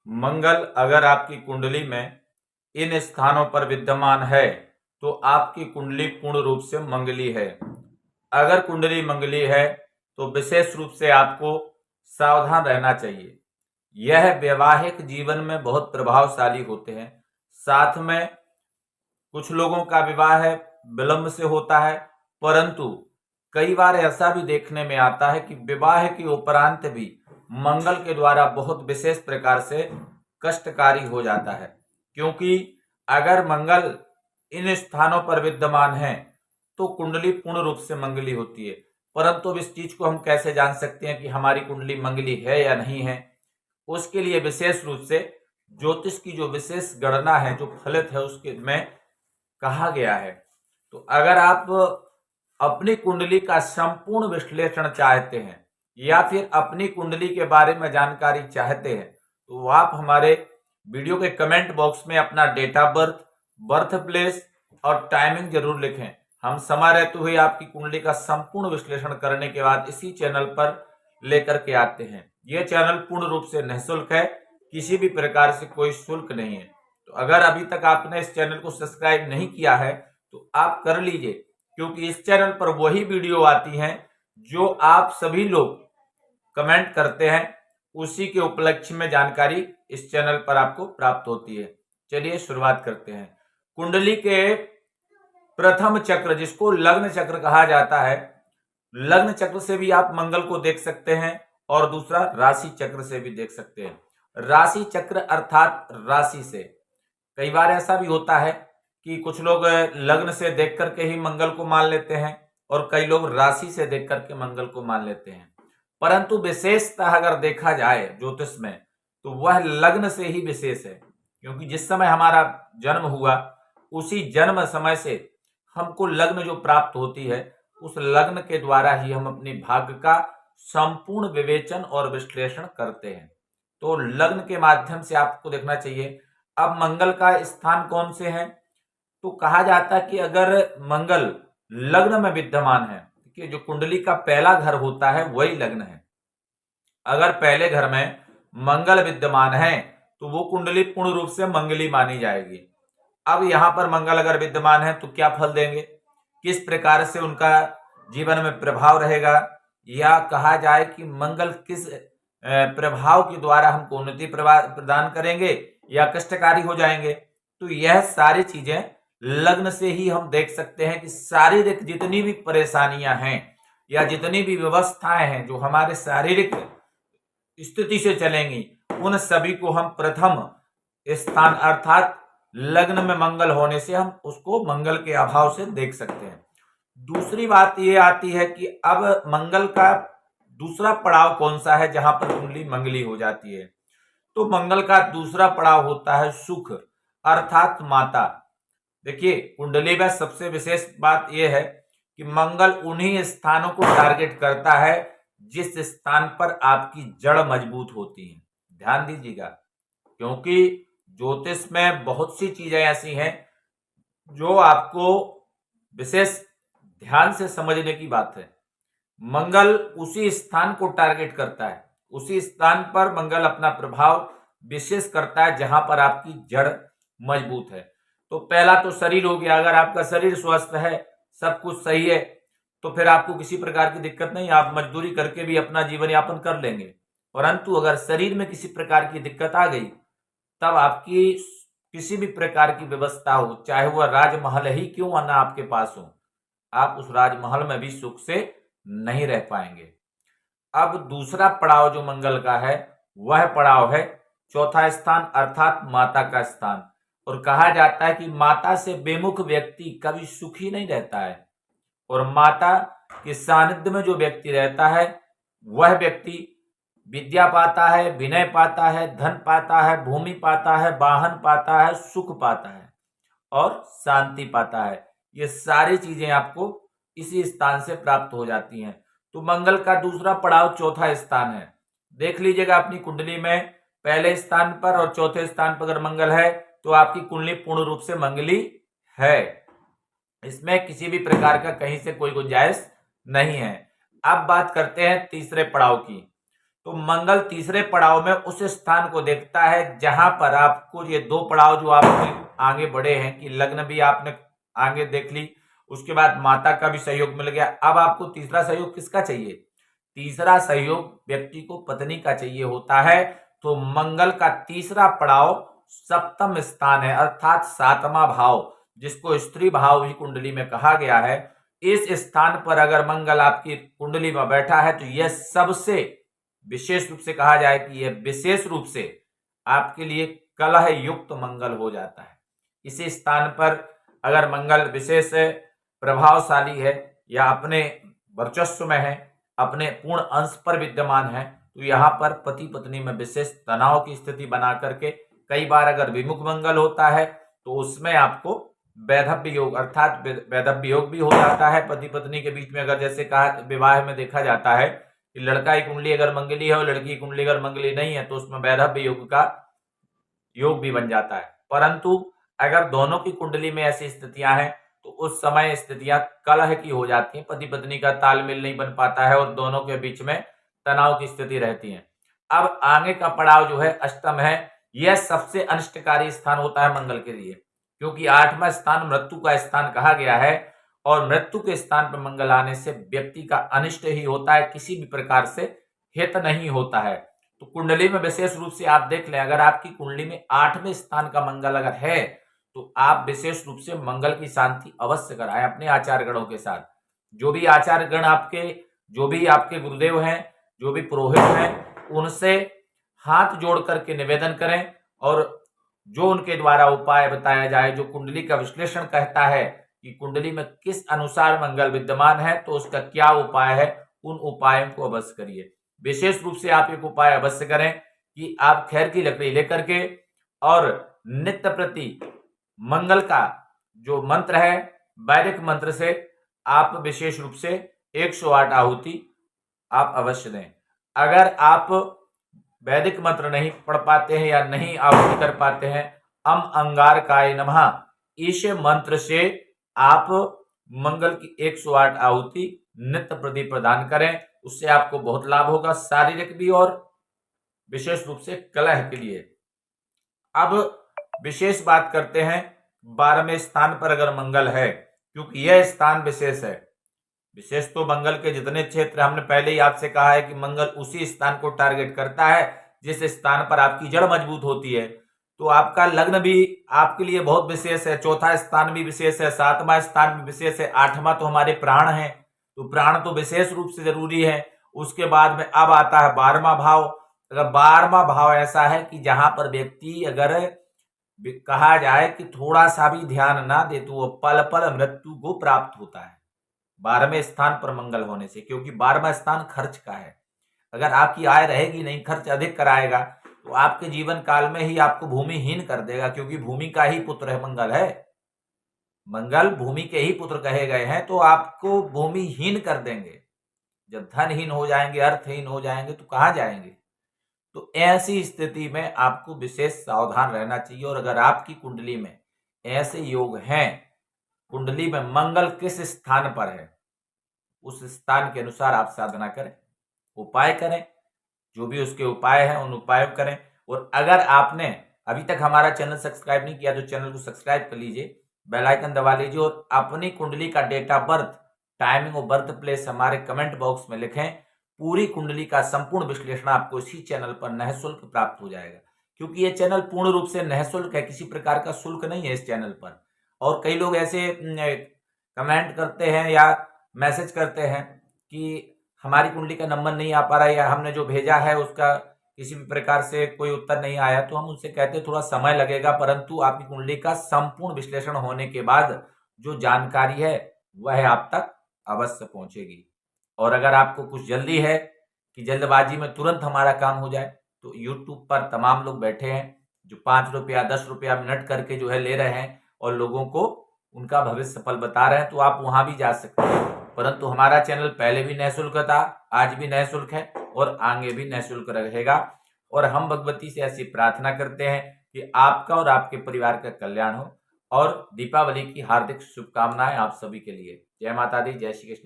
मंगल अगर आपकी कुंडली में इन स्थानों पर विद्यमान है तो आपकी कुंडली पूर्ण रूप से मंगली है। अगर कुंडली मंगली है तो विशेष रूप से आपको सावधान रहना चाहिए। यह वैवाहिक जीवन में बहुत प्रभावशाली होते हैं। साथ में कुछ लोगों का विवाह है विलंब से होता है, परंतु कई बार ऐसा भी देखने में आता है कि विवाह के उपरांत भी मंगल के द्वारा बहुत विशेष प्रकार से कष्टकारी हो जाता है। क्योंकि अगर मंगल इन स्थानों पर विद्यमान है तो कुंडली पूर्ण रूप से मंगली होती है। परंतु अब इस चीज को हम कैसे जान सकते हैं कि हमारी कुंडली मंगली है या नहीं है? उसके लिए विशेष रूप से ज्योतिष की जो विशेष गणना है, जो फलित है, उसके में कहा गया है। तो अगर आप अपनी कुंडली का संपूर्ण विश्लेषण चाहते हैं या फिर अपनी कुंडली के बारे में जानकारी चाहते हैं तो आप हमारे वीडियो के कमेंट बॉक्स में अपना date of birth, birth place और टाइमिंग जरूर लिखें। हम समय रहते हुए आपकी कुंडली का संपूर्ण विश्लेषण करने के बाद इसी चैनल पर लेकर के आते हैं। यह चैनल पूर्ण रूप से निःशुल्क है, किसी भी प्रकार से कोई शुल्क नहीं है। तो अगर अभी तक आपने इस चैनल को सब्सक्राइब नहीं किया है तो आप कर लीजिए, क्योंकि इस चैनल पर वही वीडियो आती हैं जो आप सभी लोग कमेंट करते हैं, उसी के उपलक्ष्य में जानकारी इस चैनल पर आपको प्राप्त होती है। चलिए शुरुआत करते हैं। कुंडली के प्रथम चक्र, जिसको लग्न चक्र कहा जाता है, लग्न चक्र से भी आप मंगल को देख सकते हैं और दूसरा राशि चक्र से भी देख सकते हैं। राशि चक्र अर्थात राशि से कई बार ऐसा भी होता है कि कुछ लोग लग्न से देख करके ही मंगल को मान लेते हैं और कई लोग राशि से देख करके मंगल को मान लेते हैं। परंतु विशेषतः अगर देखा जाए ज्योतिष में तो वह लग्न से ही विशेष है, क्योंकि जिस समय हमारा जन्म हुआ उसी जन्म समय से हमको लग्न जो प्राप्त होती है, उस लग्न के द्वारा ही हम अपने भाग्य का संपूर्ण विवेचन और विश्लेषण करते हैं। तो लग्न के माध्यम से आपको देखना चाहिए। अब मंगल का स्थान कौन से है? तो कहा जाता है कि अगर मंगल लग्न में विद्यमान है, कि जो कुंडली का पहला घर होता है वही लग्न है। अगर पहले घर में मंगल विद्यमान है तो वो कुंडली पूर्ण रूप से मंगली मानी जाएगी। अब यहां पर मंगल अगर विद्यमान है तो क्या फल देंगे, किस प्रकार से उनका जीवन में प्रभाव रहेगा, या कहा जाए कि मंगल किस प्रभाव के द्वारा हमको उन्नति प्रदान करेंगे या कष्टकारी हो जाएंगे। तो यह सारी चीजें लग्न से ही हम देख सकते हैं कि शारीरिक जितनी भी परेशानियां हैं या जितनी भी व्यवस्थाएं हैं जो हमारे शारीरिक स्थिति से चलेंगी, उन सभी को हम प्रथम स्थान अर्थात लग्न में मंगल होने से हम उसको मंगल के अभाव से देख सकते हैं। दूसरी बात यह आती है कि अब मंगल का दूसरा पड़ाव कौन सा है जहां पर कुंडली मंगली हो जाती है? तो मंगल का दूसरा पड़ाव होता है सुख अर्थात माता। देखिए, कुंडली में सबसे विशेष बात यह है कि मंगल उन्हीं स्थानों को टारगेट करता है जिस स्थान पर आपकी जड़ मजबूत होती है। ध्यान दीजिएगा, क्योंकि ज्योतिष में बहुत सी चीजें ऐसी हैं जो आपको विशेष ध्यान से समझने की बात है। मंगल उसी स्थान को टारगेट करता है, उसी स्थान पर मंगल अपना प्रभाव विशेष करता है जहां पर आपकी जड़ मजबूत है। तो पहला तो शरीर हो गया। अगर आपका शरीर स्वस्थ है, सब कुछ सही है, तो फिर आपको किसी प्रकार की दिक्कत नहीं, आप मजदूरी करके भी अपना जीवन यापन कर लेंगे। परंतु अगर शरीर में किसी प्रकार की दिक्कत आ गई, तब आपकी किसी भी प्रकार की व्यवस्था हो, चाहे वह राजमहल ही क्यों ना आपके पास हो, आप उस राजमहल में भी सुख से नहीं रह पाएंगे। अब दूसरा पड़ाव जो मंगल का है वह पड़ाव है चौथा स्थान अर्थात माता का स्थान। और कहा जाता है कि माता से बेमुख व्यक्ति कभी सुखी नहीं रहता है, और माता के सानिध्य में जो व्यक्ति रहता है वह व्यक्ति विद्या पाता है, विनय पाता है, धन पाता है, भूमि पाता है, वाहन पाता है, सुख पाता है और शांति पाता है। ये सारी चीजें आपको इसी स्थान से प्राप्त हो जाती हैं। तो मंगल का दूसरा पड़ाव चौथा स्थान है। देख लीजिएगा अपनी कुंडली में पहले स्थान पर और चौथे स्थान पर अगर मंगल है तो आपकी कुंडली पूर्ण रूप से मंगली है, इसमें किसी भी प्रकार का कहीं से कोई गुंजाइश नहीं है। अब बात करते हैं तीसरे पड़ाव की। तो मंगल तीसरे पड़ाव में उस स्थान को देखता है जहां पर आपको ये दो पड़ाव जो आपके आगे बढ़े हैं कि लग्न भी आपने आगे देख ली, उसके बाद माता का भी सहयोग मिल गया। अब आपको तीसरा सहयोग किसका चाहिए? तीसरा सहयोग व्यक्ति को पत्नी का चाहिए होता है। तो मंगल का तीसरा पड़ाव सप्तम स्थान है, अर्थात सातवां भाव, जिसको स्त्री भाव भी कुंडली में कहा गया है। इस स्थान पर अगर मंगल आपकी कुंडली में बैठा है तो यह सबसे विशेष रूप से कहा जाए कि यह विशेष रूप से आपके लिए कलह युक्त मंगल हो जाता है। इसी स्थान पर अगर मंगल विशेष प्रभावशाली है या अपने वर्चस्व में है, अपने पूर्ण अंश पर विद्यमान है, तो यहाँ पर पति पत्नी में विशेष तनाव की स्थिति बना करके, कई बार अगर विमुख मंगल होता है तो उसमें आपको वैधव्य योग अर्थात वैधव्य योग भी हो जाता है पति पत्नी के बीच में। अगर जैसे कहा विवाह में देखा जाता है कि लड़का की कुंडली अगर मंगली है और लड़की की कुंडली अगर मंगली नहीं है तो उसमें वैधव्य योग का योग भी बन जाता है। परंतु अगर दोनों की कुंडली में ऐसी स्थितियां हैं तो उस समय स्थितियां कलह की हो जाती हैं, पति पत्नी का तालमेल नहीं बन पाता है और दोनों के बीच में तनाव की स्थिति रहती है। अब आगे का पड़ाव जो है अष्टम है, यह सबसे अनिष्टकारी स्थान होता है मंगल के लिए, क्योंकि आठवां स्थान मृत्यु का स्थान कहा गया है और मृत्यु के स्थान पर मंगल आने से व्यक्ति का अनिष्ट ही होता है, किसी भी प्रकार से हित नहीं होता है। तो कुंडली में विशेष रूप से आप देख लें, अगर आपकी कुंडली में आठवें स्थान का मंगल अगर है तो आप विशेष रूप से मंगल की शांति अवश्य कराएं अपने आचार्य गणों के साथ। जो भी आचार्य गण आपके, जो भी आपके गुरुदेव हैं, जो भी पुरोहित हैं, उनसे हाथ जोड़ करके निवेदन करें और जो उनके द्वारा उपाय बताया जाए, जो कुंडली का विश्लेषण कहता है कि कुंडली में किस अनुसार मंगल विद्यमान है तो उसका क्या उपाय है, उन उपायों को अवश्य करिए। विशेष रूप से आप एक उपाय अवश्य करें कि आप खैर की लकड़ी लेकर के और नित्य प्रति मंगल का जो मंत्र है वैदिक मंत्र से आप विशेष रूप से 108 आहुति आप अवश्य दें। अगर आप वैदिक मंत्र नहीं पढ़ पाते हैं या नहीं आहुति कर पाते हैं, अंगारकाय नमः इस मंत्र से आप मंगल की 108 आहुति नित्य प्रति प्रदान करें, उससे आपको बहुत लाभ होगा, शारीरिक भी और विशेष रूप से कलह के लिए। अब विशेष बात करते हैं 12वें स्थान पर अगर मंगल है, क्योंकि यह स्थान विशेष है। विशेष तो मंगल के जितने क्षेत्र हमने पहले ही आपसे कहा है कि मंगल उसी स्थान को टारगेट करता है जिस स्थान पर आपकी जड़ मजबूत होती है। तो आपका लग्न भी आपके लिए बहुत विशेष है, चौथा स्थान भी विशेष है, सातवां स्थान भी विशेष है, आठवां तो हमारे प्राण है, तो प्राण तो विशेष रूप से जरूरी है। उसके बाद में अब आता है 12वां भाव। अगर 12वां भाव ऐसा है कि जहां पर व्यक्ति अगर कहा जाए कि थोड़ा सा भी ध्यान ना दे तो वो पल पल मृत्यु को प्राप्त होता है 12वें स्थान पर मंगल होने से, क्योंकि 12वां स्थान खर्च का है। अगर आपकी आय रहेगी नहीं, खर्च अधिक कराएगा तो आपके जीवन काल में ही आपको भूमिहीन कर देगा, क्योंकि भूमि का ही पुत्र है मंगल है। मंगल भूमि के ही पुत्र कहे गए हैं, तो आपको भूमिहीन कर देंगे। जब धनहीन हो जाएंगे, अर्थहीन हो जाएंगे तो कहां जाएंगे। तो ऐसी स्थिति में आपको विशेष सावधान रहना चाहिए। और अगर आपकी कुंडली में ऐसे योग हैं, कुंडली में मंगल किस स्थान पर है उस स्थान के अनुसार आप साधना करें, उपाय करें, जो भी उसके उपाय हैं उन उपायों करें। और अगर आपने अभी तक हमारा चैनल सब्सक्राइब नहीं किया तो चैनल को सब्सक्राइब कर लीजिए, बेल आइकन दबा लीजिए और अपनी कुंडली का डेट ऑफ बर्थ, टाइमिंग और बर्थ प्लेस हमारे कमेंट बॉक्स में लिखें। पूरी कुंडली का संपूर्ण विश्लेषण आपको इसी चैनल पर निःशुल्क प्राप्त हो जाएगा, क्योंकि यह चैनल पूर्ण रूप से निःशुल्क है, किसी प्रकार का शुल्क नहीं है इस चैनल पर। और कई लोग ऐसे कमेंट करते हैं या मैसेज करते हैं कि हमारी कुंडली का नंबर नहीं आ पा रहा है या हमने जो भेजा है उसका किसी भी प्रकार से कोई उत्तर नहीं आया, तो हम उनसे कहते हैं थोड़ा समय लगेगा, परंतु आपकी कुंडली का संपूर्ण विश्लेषण होने के बाद जो जानकारी है वह आप तक अवश्य पहुंचेगी। और अगर आपको कुछ जल्दी है कि जल्दबाजी में तुरंत हमारा काम हो जाए, तो YouTube पर तमाम लोग बैठे हैं जो 5 रुपया 10 रुपया मिनट करके जो है ले रहे हैं और लोगों को उनका भविष्य सफल बता रहे हैं, तो आप वहां भी जा सकते हैं। परंतु हमारा चैनल पहले भी निःशुल्क था, आज भी निःशुल्क है और आगे भी निःशुल्क रहेगा। और हम भगवती से ऐसी प्रार्थना करते हैं कि आपका और आपके परिवार का कल्याण हो। और दीपावली की हार्दिक शुभकामनाएं आप सभी के लिए। जय माता दी, जय श्री कृष्ण।